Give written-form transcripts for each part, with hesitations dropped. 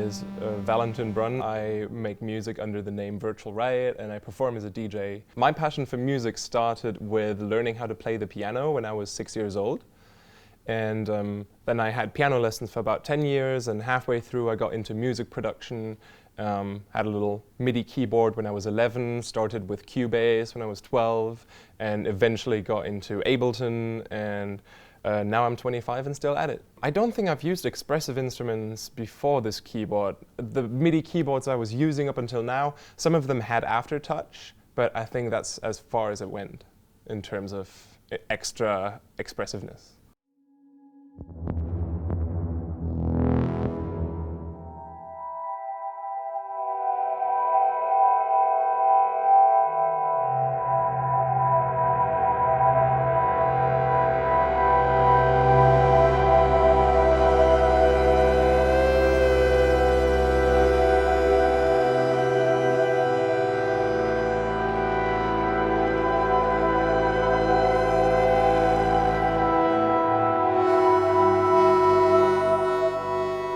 is Valentin Brunn. I make music under the name Virtual Riot and I perform as a DJ. My passion for music started with learning how to play the piano when I was 6 years old. And then I had piano lessons for about 10 years, and halfway through I got into music production. Had a little MIDI keyboard when I was 11, started with Cubase when I was 12, and eventually got into Ableton, and now I'm 25 and still at it. I don't think I've used expressive instruments before this keyboard. The MIDI keyboards I was using up until now, some of them had aftertouch, but I think that's as far as it went in terms of extra expressiveness.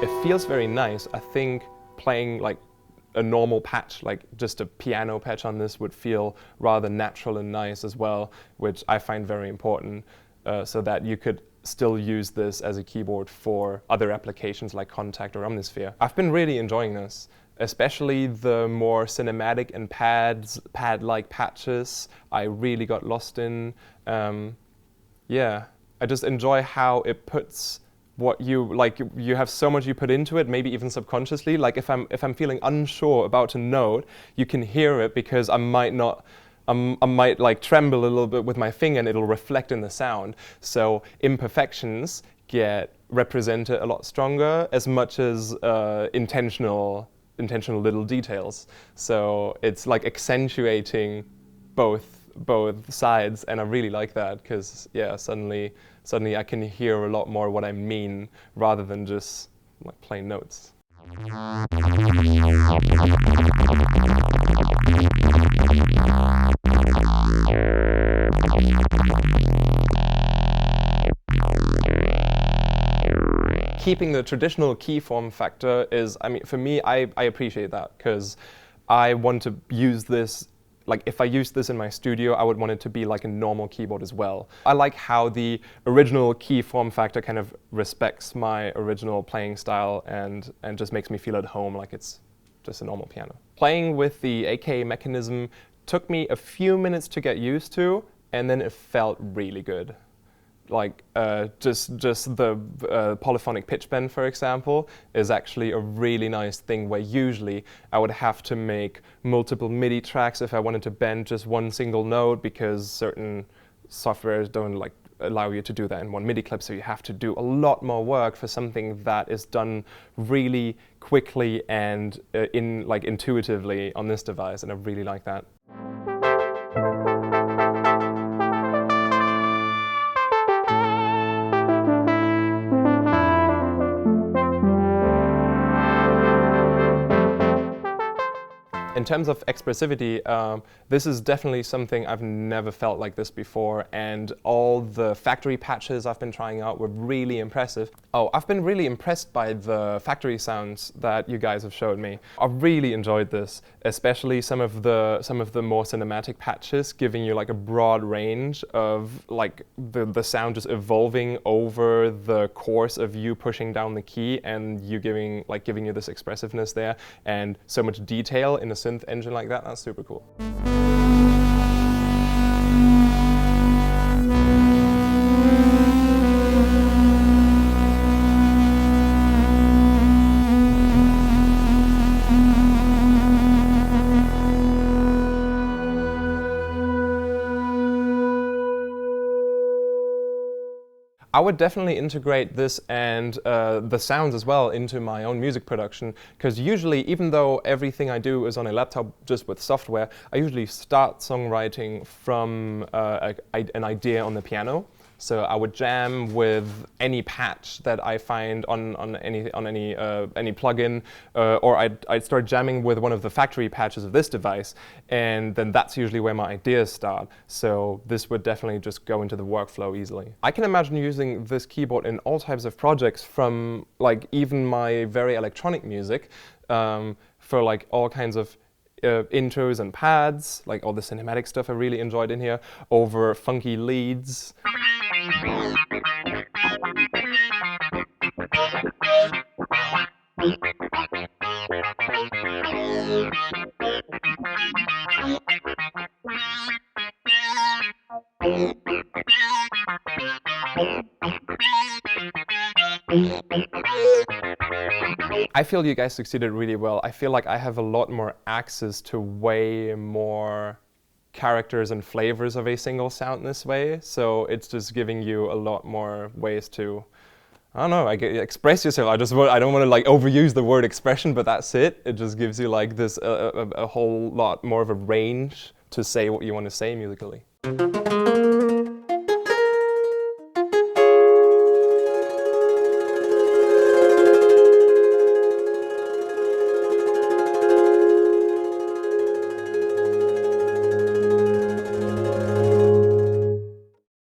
It feels very nice. I think playing like a normal patch, like just a piano patch on this, would feel rather natural and nice as well, which I find very important, so that you could still use this as a keyboard for other applications like Contact or Omnisphere. I've been really enjoying this, especially the more cinematic and pad-like patches I really got lost in. Yeah, I just enjoy how it puts what you like. You have so much you put into it, maybe even subconsciously. Like if I'm feeling unsure about a note, you can hear it because I might like tremble a little bit with my finger, and it'll reflect in the sound. So imperfections get represented a lot stronger, as much as intentional little details. So it's like accentuating both sides, and I really like that because yeah, suddenly I can hear a lot more what I mean rather than just like plain notes. Keeping the traditional key form factor is, I mean, for me, I appreciate that because I want to use this. Like if I use this in my studio, I would want it to be like a normal keyboard as well. I like how the original key form factor kind of respects my original playing style and just makes me feel at home, like it's just a normal piano. Playing with the AK mechanism took me a few minutes to get used to, and then it felt really good. Like just the polyphonic pitch bend, for example, is actually a really nice thing where usually I would have to make multiple MIDI tracks if I wanted to bend just one single note, because certain softwares don't like allow you to do that in one MIDI clip, so you have to do a lot more work for something that is done really quickly and intuitively on this device, and I really like that. In terms of expressivity, this is definitely something I've never felt like this before, and all the factory patches I've been trying out were really impressive. Oh, I've been really impressed by the factory sounds that you guys have showed me. I've really enjoyed this, especially some of the more cinematic patches, giving you like a broad range of like the sound just evolving over the course of you pushing down the key, and you giving you this expressiveness there, and so much detail in a synth engine like that. That's super cool. I would definitely integrate this and the sounds as well into my own music production, because usually, even though everything I do is on a laptop just with software, I usually start songwriting from an idea on the piano. So I would jam with any patch that I find on any plugin, or I'd start jamming with one of the factory patches of this device, and then that's usually where my ideas start. So this would definitely just go into the workflow easily. I can imagine using this keyboard in all types of projects, from like even my very electronic music, for like all kinds of intros and pads, like all the cinematic stuff I really enjoyed in here, over funky leads. I feel you guys succeeded really well. I feel like I have a lot more access to way more characters and flavors of a single sound this way. So it's just giving you a lot more ways to, I don't know, express yourself. I don't want to like overuse the word expression, but that's it. It just gives you like this a whole lot more of a range to say what you want to say musically.